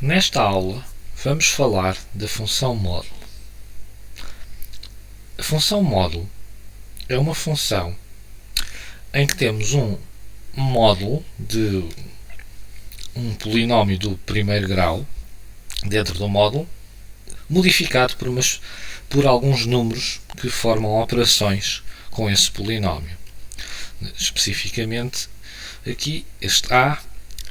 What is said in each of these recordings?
Nesta aula vamos falar da função módulo. A função módulo é uma função em que temos um módulo de um polinómio do primeiro grau dentro do módulo, modificado por alguns números que formam operações com esse polinómio. Especificamente aqui este A,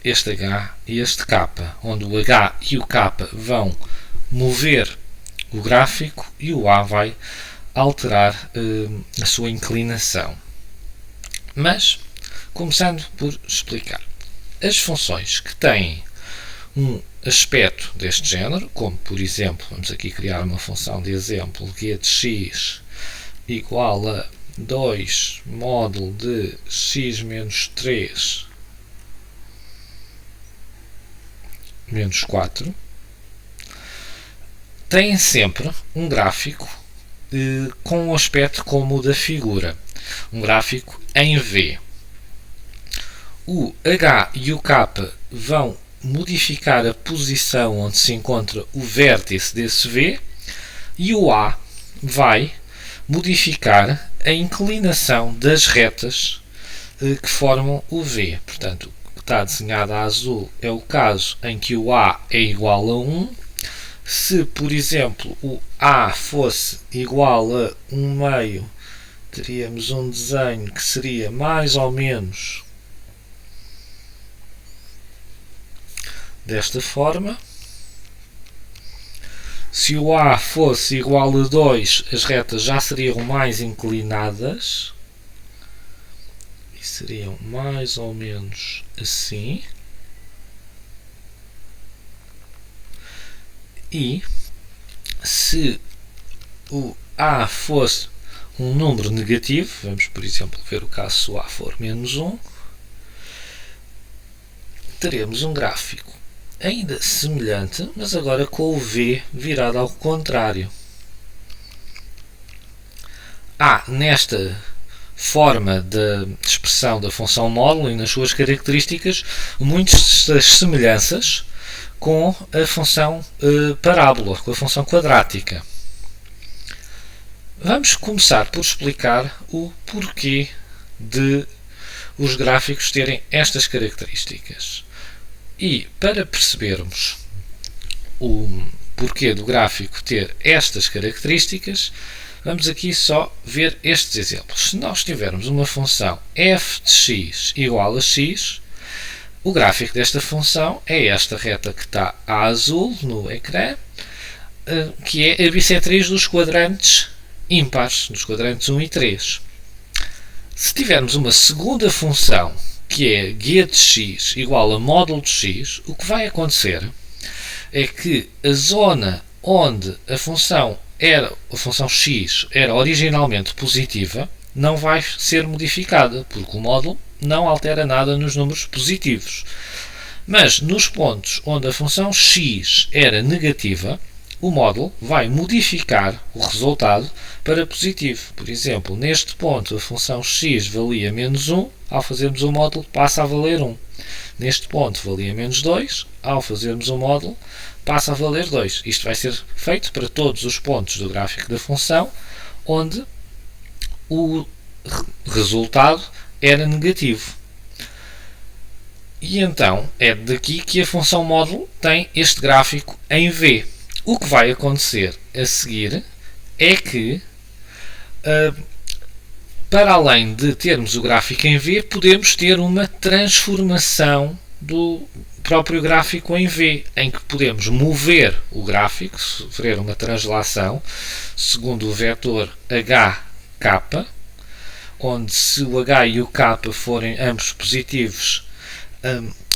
este H e este K, onde o H e o K vão mover o gráfico e o A vai alterar a sua inclinação. Mas, começando por explicar, as funções que têm um aspecto deste género, como por exemplo, vamos aqui criar uma função de exemplo, getX igual a 2 módulo de x menos 3 menos 4, têm sempre um gráfico com um aspecto como o da figura, um gráfico em V. O H e o K vão modificar a posição onde se encontra o vértice desse V e o A vai modificar a inclinação das retas que formam o V. Portanto, o que está desenhado a azul é o caso em que o A é igual a 1. Se, por exemplo, o A fosse igual a 1 meio, teríamos um desenho que seria mais ou menos desta forma. Se o A fosse igual a 2, as retas já seriam mais inclinadas e seriam mais ou menos assim. E se o A fosse um número negativo, vamos por exemplo ver o caso se o A for menos 1, teremos um gráfico ainda semelhante, mas agora com o V virado ao contrário. Há nesta forma de expressão da função módulo e nas suas características muitas semelhanças com a função parábola, com a função quadrática. Vamos começar por explicar o porquê de os gráficos terem estas características. E para percebermos o porquê do gráfico ter estas características, vamos aqui só ver estes exemplos. Se nós tivermos uma função f de x igual a x, o gráfico desta função é esta reta que está a azul no ecrã, que é a bissetriz dos quadrantes ímpares, dos quadrantes 1 e 3. Se tivermos uma segunda função, que é getX igual a módulo de x, o que vai acontecer é que a zona onde a função x era originalmente positiva não vai ser modificada, porque o módulo não altera nada nos números positivos. Mas nos pontos onde a função x era negativa, o módulo vai modificar o resultado para positivo. Por exemplo, neste ponto a função x valia menos 1, ao fazermos o módulo passa a valer 1. Neste ponto valia menos 2, ao fazermos o módulo passa a valer 2. Isto vai ser feito para todos os pontos do gráfico da função onde o resultado era negativo. E então é daqui que a função módulo tem este gráfico em V. O que vai acontecer a seguir é que, para além de termos o gráfico em V, podemos ter uma transformação do próprio gráfico em V, em que podemos mover o gráfico, sofrer uma translação, segundo o vetor HK, onde se o H e o K forem ambos positivos,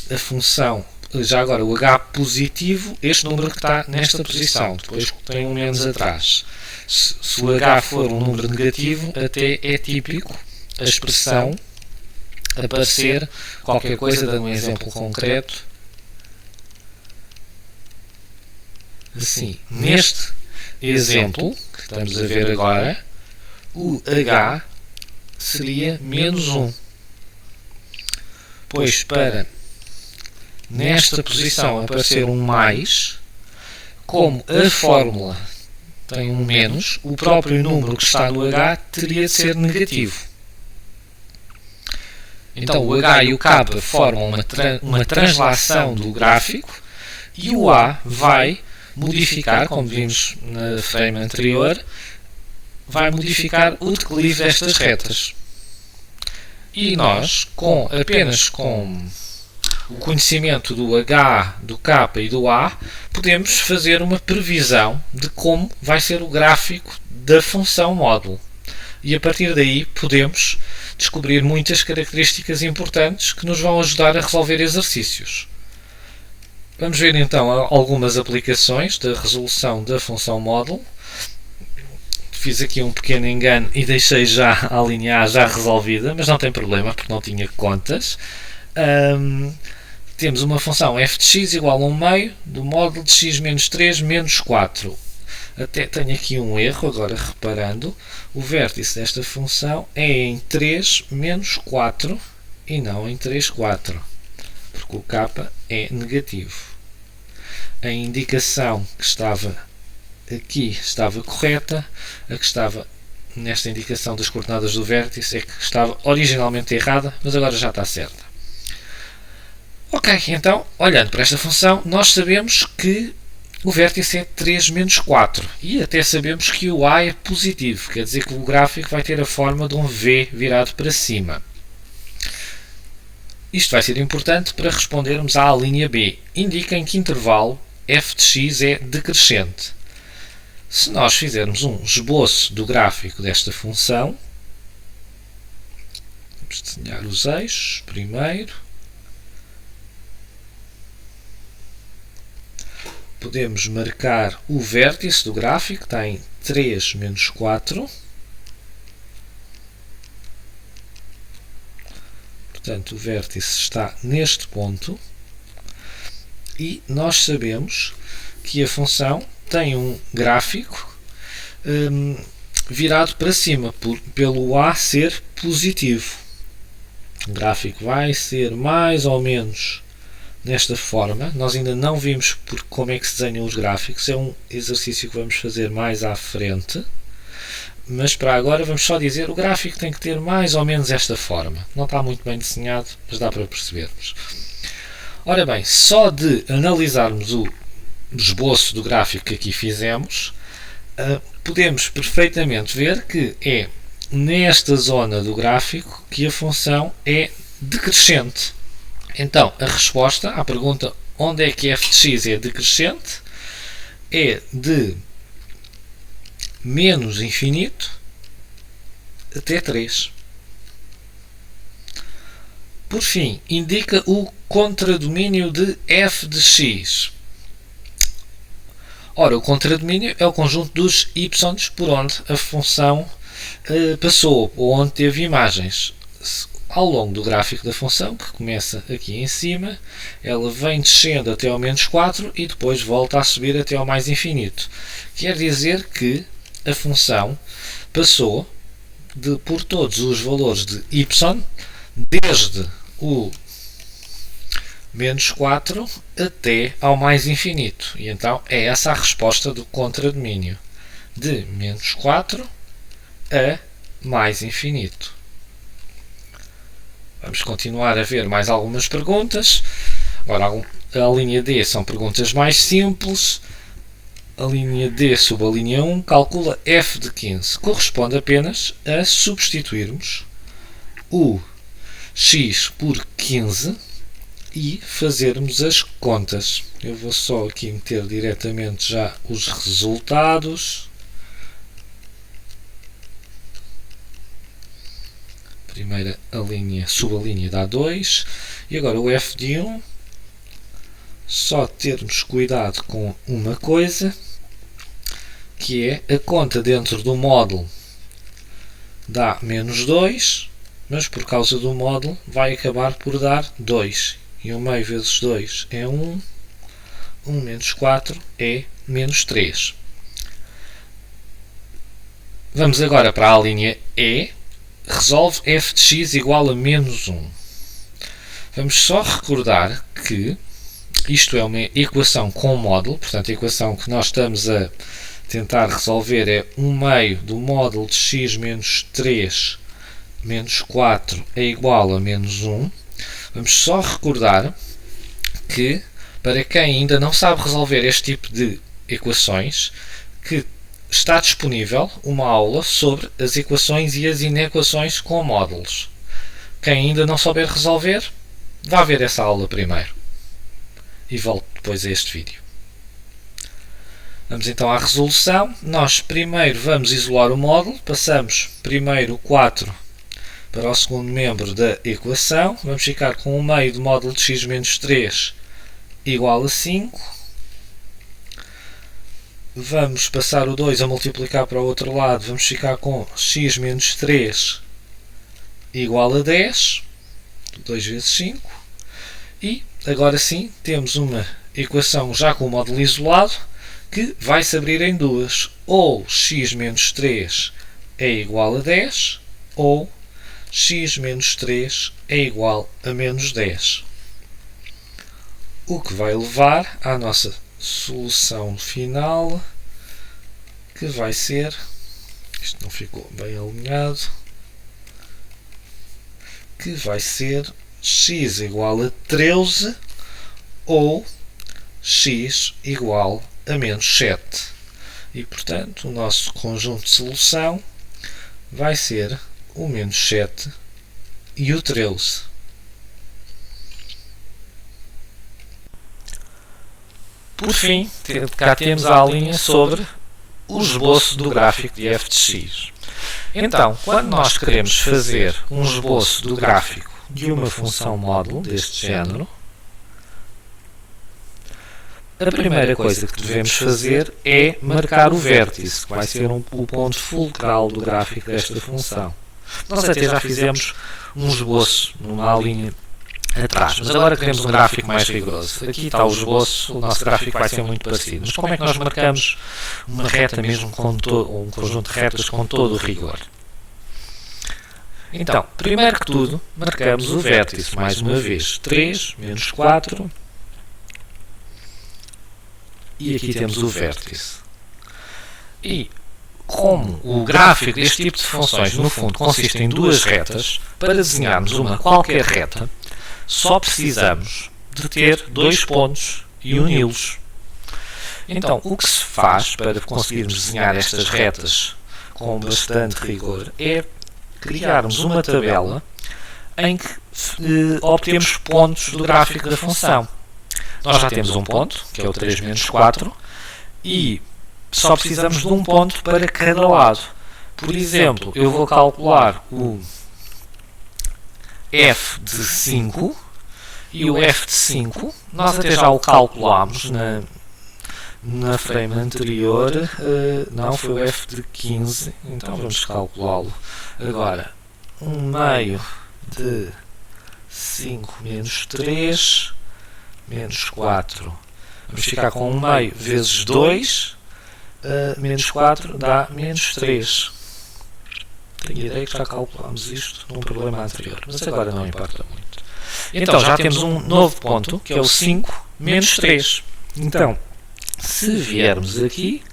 a função, já agora o H positivo, este número que está nesta posição, depois tem um menos atrás. Se o H for um número negativo, até é típico a expressão aparecer qualquer coisa, dando um exemplo concreto, assim. Neste exemplo que estamos a ver agora, o H seria menos 1. Pois para nesta posição aparecer um mais, como a fórmula tem um menos, o próprio número que está no H teria de ser negativo. Então o H e o K formam uma translação do gráfico e o A vai modificar, como vimos na frame anterior, vai modificar o declive destas retas. E nós, apenas com o conhecimento do H, do K e do A, podemos fazer uma previsão de como vai ser o gráfico da função módulo. E a partir daí podemos descobrir muitas características importantes que nos vão ajudar a resolver exercícios. Vamos ver então algumas aplicações da resolução da função módulo. Fiz aqui um pequeno engano e deixei já a linha A já resolvida, mas não tem problema porque não tinha contas. Temos uma função f de x igual a 1 meio do módulo de x menos 3 menos 4. Até tenho aqui um erro, agora reparando, o vértice desta função é em 3 menos 4 e não em 3, 4, porque o k é negativo. A indicação que estava aqui estava correta, a que estava nesta indicação das coordenadas do vértice é que estava originalmente errada, mas agora já está certa. Ok, então, olhando para esta função, nós sabemos que o vértice é 3 menos 4 e até sabemos que o A é positivo, quer dizer que o gráfico vai ter a forma de um V virado para cima. Isto vai ser importante para respondermos à linha B. Indica em que intervalo f de x é decrescente. Se nós fizermos um esboço do gráfico desta função, vamos desenhar os eixos primeiro. Podemos marcar o vértice do gráfico, está em 3 menos 4. Portanto, o vértice está neste ponto. E nós sabemos que a função tem um gráfico virado para cima, pelo A ser positivo. O gráfico vai ser mais ou menos nesta forma. Nós ainda não vimos como é que se desenham os gráficos, é um exercício que vamos fazer mais à frente, mas para agora vamos só dizer que o gráfico tem que ter mais ou menos esta forma. Não está muito bem desenhado, mas dá para percebermos. Ora bem, só de analisarmos o esboço do gráfico que aqui fizemos, podemos perfeitamente ver que é nesta zona do gráfico que a função é decrescente. Então, a resposta à pergunta onde é que f de x é decrescente é de menos infinito até 3. Por fim, indica o contradomínio de f de x. Ora, o contradomínio é o conjunto dos y por onde a função passou, ou onde teve imagens. Ao longo do gráfico da função, que começa aqui em cima, ela vem descendo até ao menos 4 e depois volta a subir até ao mais infinito. Quer dizer que a função passou por todos os valores de y, desde o menos 4 até ao mais infinito. E então é essa a resposta do contradomínio, de menos 4 a mais infinito. Vamos continuar a ver mais algumas perguntas. Agora, a linha D são perguntas mais simples. A linha D sobre a linha 1 calcula f de 15. Corresponde apenas a substituirmos o x por 15 e fazermos as contas. Eu vou só aqui meter diretamente já os resultados. Primeira a linha, subalínea dá 2. E agora o f de 1, só termos cuidado com uma coisa, que é a conta dentro do módulo dá menos 2, mas por causa do módulo vai acabar por dar 2. E 1 meio vezes 2 é 1, 1 menos 4 é menos 3. Vamos agora para a linha E. Resolve f de x igual a menos 1. Vamos só recordar que isto é uma equação com módulo, portanto a equação que nós estamos a tentar resolver é 1 meio do módulo de x menos 3 menos 4 é igual a menos 1. Vamos só recordar que, para quem ainda não sabe resolver este tipo de equações, que está disponível uma aula sobre as equações e as inequações com módulos. Quem ainda não souber resolver, vá ver essa aula primeiro e volte depois a este vídeo. Vamos então à resolução. Nós primeiro vamos isolar o módulo, passamos primeiro o 4 para o segundo membro da equação. Vamos ficar com 1 meio do módulo de x menos 3 igual a 5. Vamos passar o 2 a multiplicar para o outro lado. Vamos ficar com x menos 3 igual a 10. 2 vezes 5. E agora sim temos uma equação já com o módulo isolado que vai se abrir em duas. Ou x menos 3 é igual a 10 ou x menos 3 é igual a menos 10. O que vai levar à nossa solução final, que vai ser, isto não ficou bem alinhado, que vai ser x igual a 13 ou x igual a menos 7. E, portanto, o nosso conjunto de solução vai ser o menos 7 e o 13. Por fim, cá temos a linha sobre o esboço do gráfico de f de x. Então, quando nós queremos fazer um esboço do gráfico de uma função módulo deste género, a primeira coisa que devemos fazer é marcar o vértice, que vai ser o ponto fulcral do gráfico desta função. Nós até já fizemos um esboço numa linha atrás, mas agora queremos um gráfico mais rigoroso. Aqui está o esboço, o nosso gráfico vai ser muito parecido. Mas como é que nós marcamos uma reta mesmo com um conjunto de retas com todo o rigor? Então, primeiro que tudo, marcamos o vértice, mais uma vez, 3 menos 4, e aqui temos o vértice. E como o gráfico deste tipo de funções, no fundo, consiste em duas retas, para desenharmos uma qualquer reta, só precisamos de ter dois pontos e uni-los. Então, o que se faz para conseguirmos desenhar estas retas com bastante rigor é criarmos uma tabela em que obtemos pontos do gráfico da função. Nós já temos um ponto, que é o 3 menos 4, e só precisamos de um ponto para cada lado. Por exemplo, eu vou calcular o f de 5 e o f de 5, nós até já o calculámos na frame anterior, não, foi o f de 15, então vamos calculá-lo. Agora, 1 meio de 5 menos 3 menos 4, vamos ficar com 1 meio vezes 2, menos 4 dá menos 3. Tenho a ideia que já calculámos isto num problema anterior, mas agora não importa muito. Então já temos um novo ponto, que é o 5 menos 3. Então, se viermos aqui,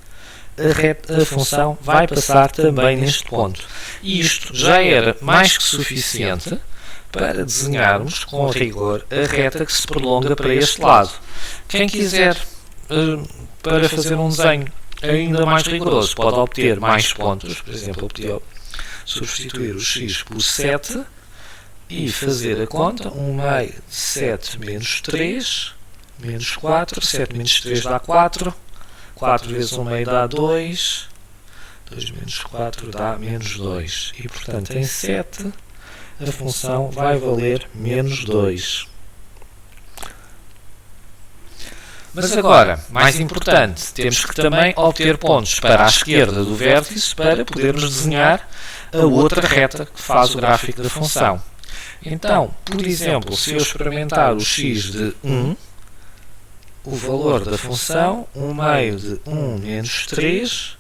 a função vai passar também neste ponto. E isto já era mais que suficiente para desenharmos com rigor a reta que se prolonga para este lado. Quem quiser, para fazer um desenho ainda mais rigoroso, pode obter mais pontos. Por exemplo, substituir o x por 7 e fazer a conta. 1 meio de 7 menos 3 menos 4, 7 menos 3 dá 4, 4 vezes 1 meio dá 2, 2 menos 4 dá menos 2, e portanto em 7 a função vai valer menos 2. Mas agora, mais importante, temos que também obter pontos para a esquerda do vértice para podermos desenhar a outra reta que faz o gráfico da função. Então, por exemplo, se eu experimentar o x de 1, o valor da função, 1 meio de 1 menos 3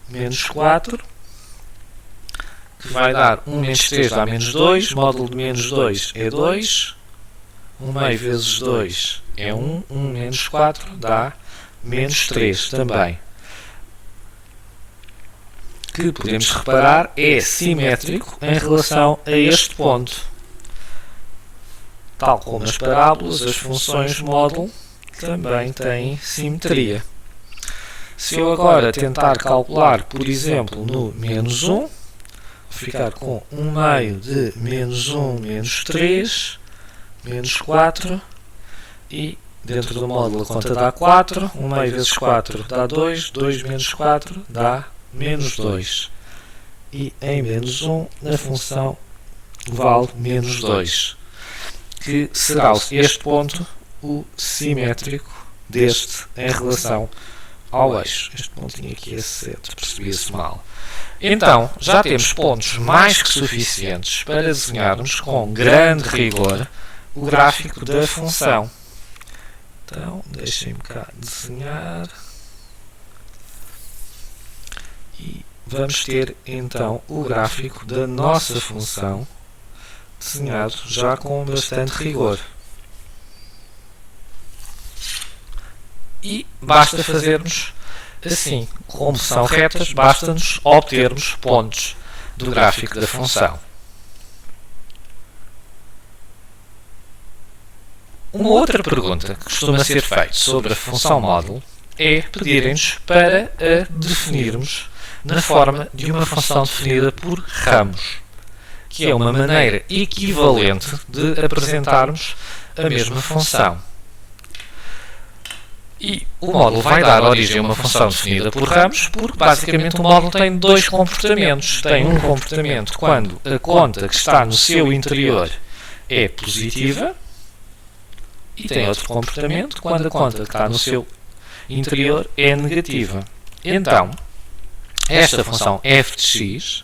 menos 4, que vai dar 1 menos 3 dá menos 2, módulo de menos 2 é 2, 1 meio vezes 2 é 1, 1 menos 4 dá menos 3 também. Que podemos reparar é simétrico em relação a este ponto. Tal como as parábolas, as funções módulo também têm simetria. Se eu agora tentar calcular, por exemplo, no menos 1, vou ficar com 1 meio de menos 1 menos 3, menos 4, e dentro do módulo a conta dá 4, 1 meio vezes 4 dá 2, 2 menos 4 dá menos 2. E em menos 1, a função vale menos 2, que será este ponto o simétrico deste em relação ao eixo. Este pontinho aqui é 7, percebia-se mal. Então, já temos pontos mais que suficientes para desenharmos com grande rigor o gráfico da função. Então, deixem-me cá desenhar. E vamos ter então o gráfico da nossa função desenhado já com bastante rigor. E basta fazermos assim. Como são retas, basta-nos obtermos pontos do gráfico da função. Uma outra pergunta que costuma ser feita sobre a função módulo é pedirem-nos para a definirmos na forma de uma função definida por ramos, que é uma maneira equivalente de apresentarmos a mesma função. E o módulo vai dar origem a uma função definida por ramos, porque basicamente o módulo tem dois comportamentos. Tem um comportamento quando a conta que está no seu interior é positiva, e tem outro comportamento quando a conta que está no seu interior é negativa. Então, esta função f de x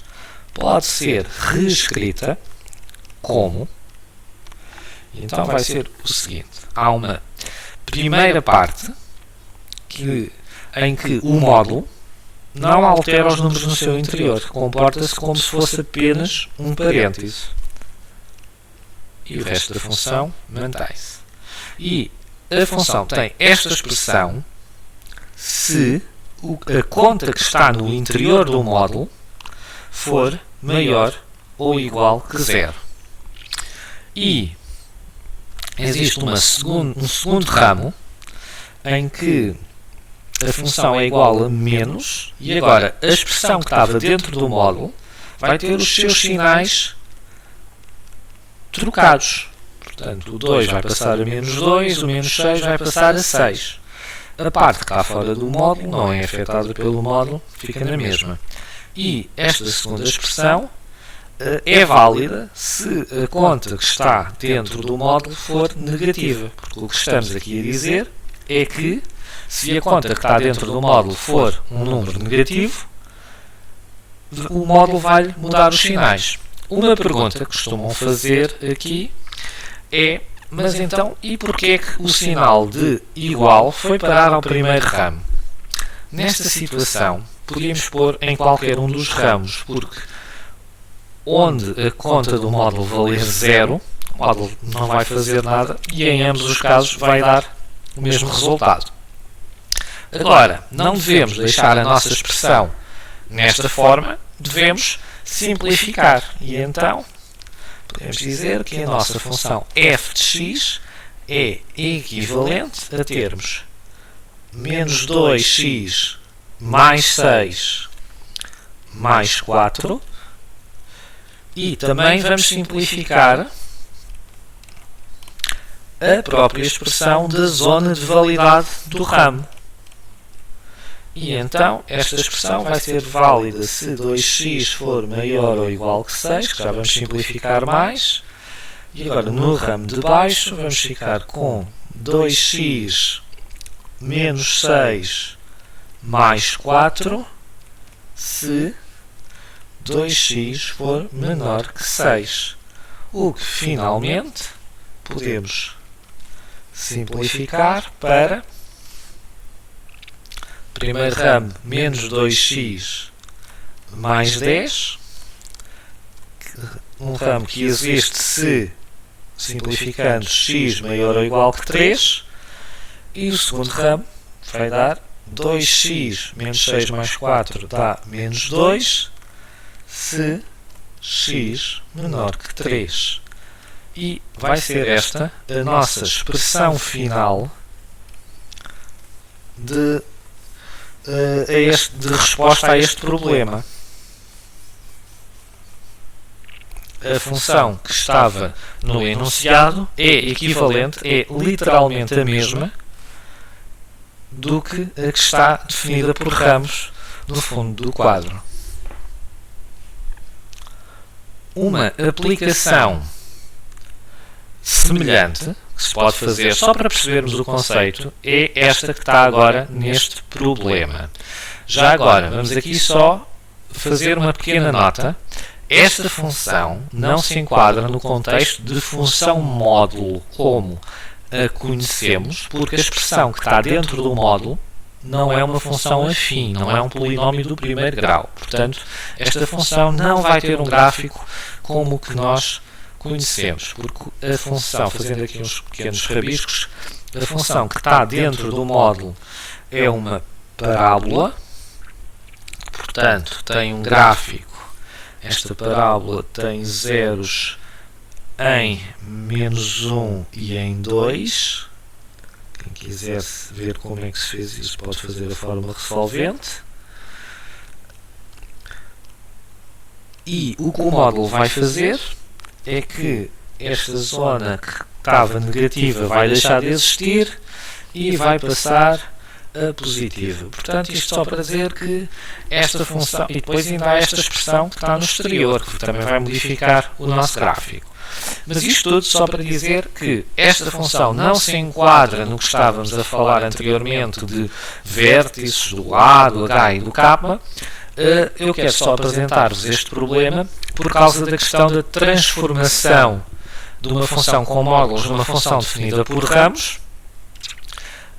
pode ser reescrita como... Então vai ser o seguinte: há uma primeira parte em que o módulo não altera os números no seu interior, comporta-se como se fosse apenas um parêntese. E o resto da função mantém-se. E a função tem esta expressão se a conta que está no interior do módulo for maior ou igual que 0. E existe um segundo ramo em que a função é igual a menos, e agora a expressão que estava dentro do módulo vai ter os seus sinais trocados. Portanto, o 2 vai passar a menos 2, o menos 6 vai passar a 6. A parte que está fora do módulo não é afetada pelo módulo, fica na mesma. E esta segunda expressão é válida se a conta que está dentro do módulo for negativa. Porque o que estamos aqui a dizer é que se a conta que está dentro do módulo for um número negativo, o módulo vai mudar os sinais. Uma pergunta que costumam fazer aqui é: mas então, e porquê é que o sinal de igual foi parar ao primeiro ramo? Nesta situação, podíamos pôr em qualquer um dos ramos, porque onde a conta do módulo valer 0, o módulo não vai fazer nada e em ambos os casos vai dar o mesmo resultado. Agora, não devemos deixar a nossa expressão nesta forma, devemos simplificar. E então, podemos dizer que a nossa função f de x é equivalente a termos menos 2x mais 6 mais 4, e também vamos simplificar a própria expressão da zona de validade do ramo. E então esta expressão vai ser válida se 2x for maior ou igual que 6, que já vamos simplificar mais. E agora no ramo de baixo vamos ficar com 2x menos 6 mais 4 se 2x for menor que 6. O que finalmente podemos simplificar para primeiro ramo menos 2x mais 10, um ramo que existe se simplificando, x maior ou igual que 3, e o segundo ramo vai dar 2x menos 6 mais 4 dá menos 2, se x menor que 3. E vai ser esta a nossa expressão final de resposta a este problema. A função que estava no enunciado é equivalente, é literalmente a mesma do que a que está definida por ramos no fundo do quadro. Uma aplicação semelhante que se pode fazer só para percebermos o conceito é esta que está agora neste problema. Já agora, vamos aqui só fazer uma pequena nota. Esta função não se enquadra no contexto de função módulo como a conhecemos, porque a expressão que está dentro do módulo não é uma função afim, não é um polinómio do primeiro grau. Portanto, esta função não vai ter um gráfico como o que nós conhecemos, porque a função, fazendo aqui uns pequenos rabiscos, a função que está dentro do módulo é uma parábola, portanto, tem um gráfico. Esta parábola tem zeros em menos 1 e em 2. Quem quiser ver como é que se fez isso pode fazer a forma resolvente. E o que o módulo vai fazer é que esta zona que estava negativa vai deixar de existir e vai passar a positiva. Portanto, isto só para dizer que esta função, e depois ainda há esta expressão que está no exterior, que também vai modificar o nosso gráfico. Mas isto tudo só para dizer que esta função não se enquadra no que estávamos a falar anteriormente de vértices do A, do H e do K. Eu quero só apresentar-vos este problema por causa da questão da transformação de uma função com módulos numa função definida por ramos,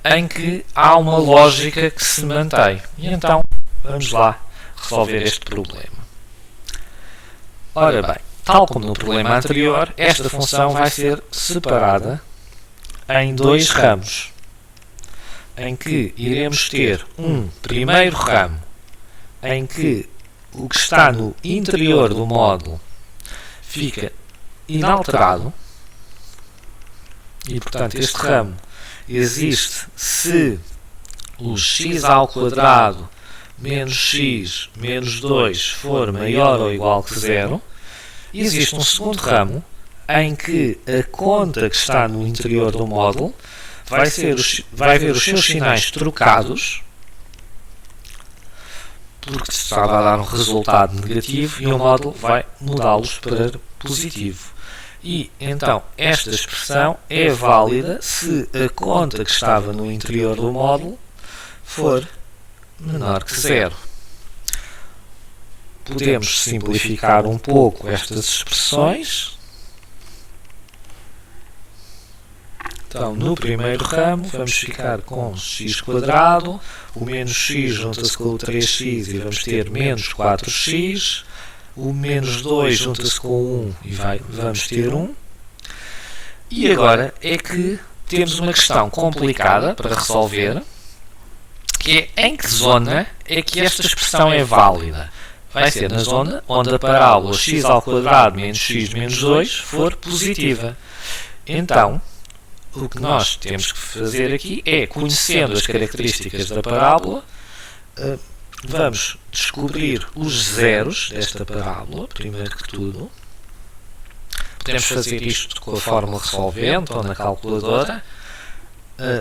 em que há uma lógica que se mantém. E então, vamos lá resolver este problema. Ora bem, tal como no problema anterior, esta função vai ser separada em dois ramos, em que iremos ter um primeiro ramo, em que o que está no interior do módulo fica inalterado, e portanto este ramo existe se o x ao quadrado menos x menos 2 for maior ou igual que 0. E existe um segundo ramo em que a conta que está no interior do módulo vai ver os seus sinais trocados, porque estava a dar um resultado negativo e o módulo vai mudá-los para positivo. E então esta expressão é válida se a conta que estava no interior do módulo for menor que 0. Podemos simplificar um pouco estas expressões. Então, no primeiro ramo, vamos ficar com x², o menos x junta-se com o 3x e vamos ter menos 4x, o menos 2 junta-se com o 1 e vamos ter 1. E agora é que temos uma questão complicada para resolver, que é em que zona é que esta expressão é válida. Vai ser na zona onde a parábola x² menos x menos 2 for positiva. Então, o que nós temos que fazer aqui é, conhecendo as características da parábola, vamos descobrir os zeros desta parábola, primeiro que tudo. Podemos fazer isto com a fórmula resolvente ou na calculadora.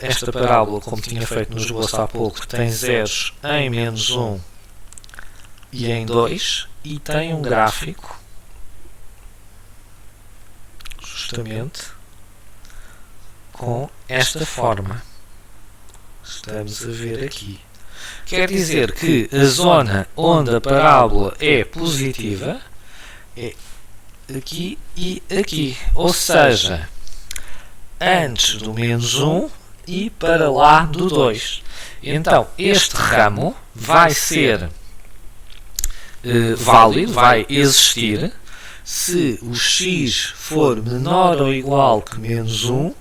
Esta parábola, como tinha feito no esboço há pouco, tem zeros em menos 1 e em 2 e tem um gráfico justamente com esta forma. Estamos a ver aqui. Quer dizer que a zona onde a parábola é positiva é aqui e aqui. Ou seja, antes do menos 1 e para lá do 2. Então, este ramo vai ser válido, vai existir, se o x for menor ou igual que menos 1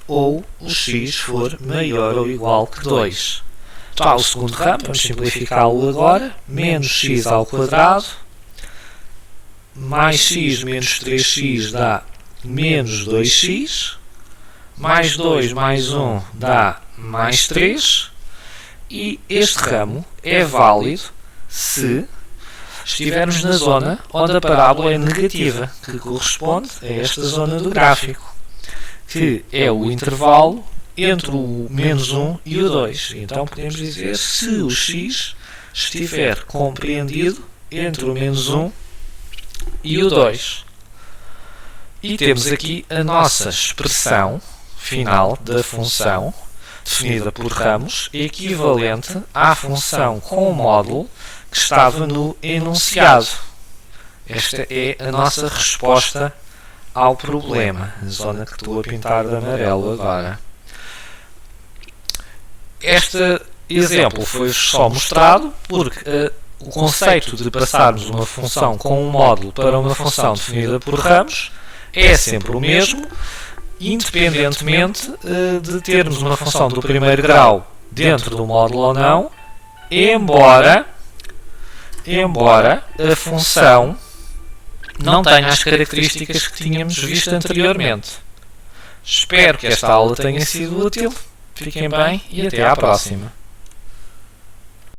ou o x for maior ou igual que 2. Já o segundo ramo, vamos simplificá-lo agora, menos x ao quadrado, mais x menos 3x dá menos 2x, mais 2 mais 1 dá mais 3, e este ramo é válido se estivermos na zona onde a parábola é negativa, que corresponde a esta zona do gráfico, que é o intervalo entre o menos 1 e o 2. Então podemos dizer se o x estiver compreendido entre o menos 1 e o 2. E temos aqui a nossa expressão final da função, definida por ramos, equivalente à função com o módulo que estava no enunciado. Esta é a nossa resposta ao problema, a zona que estou a pintar de amarelo agora. Este exemplo foi-vos só mostrado porque o conceito de passarmos uma função com um módulo para uma função definida por ramos é sempre o mesmo, independentemente de termos uma função do primeiro grau dentro do módulo ou não, embora a função não tenha as características que tínhamos visto anteriormente. Espero que esta aula tenha sido útil. Fiquem bem e até à próxima.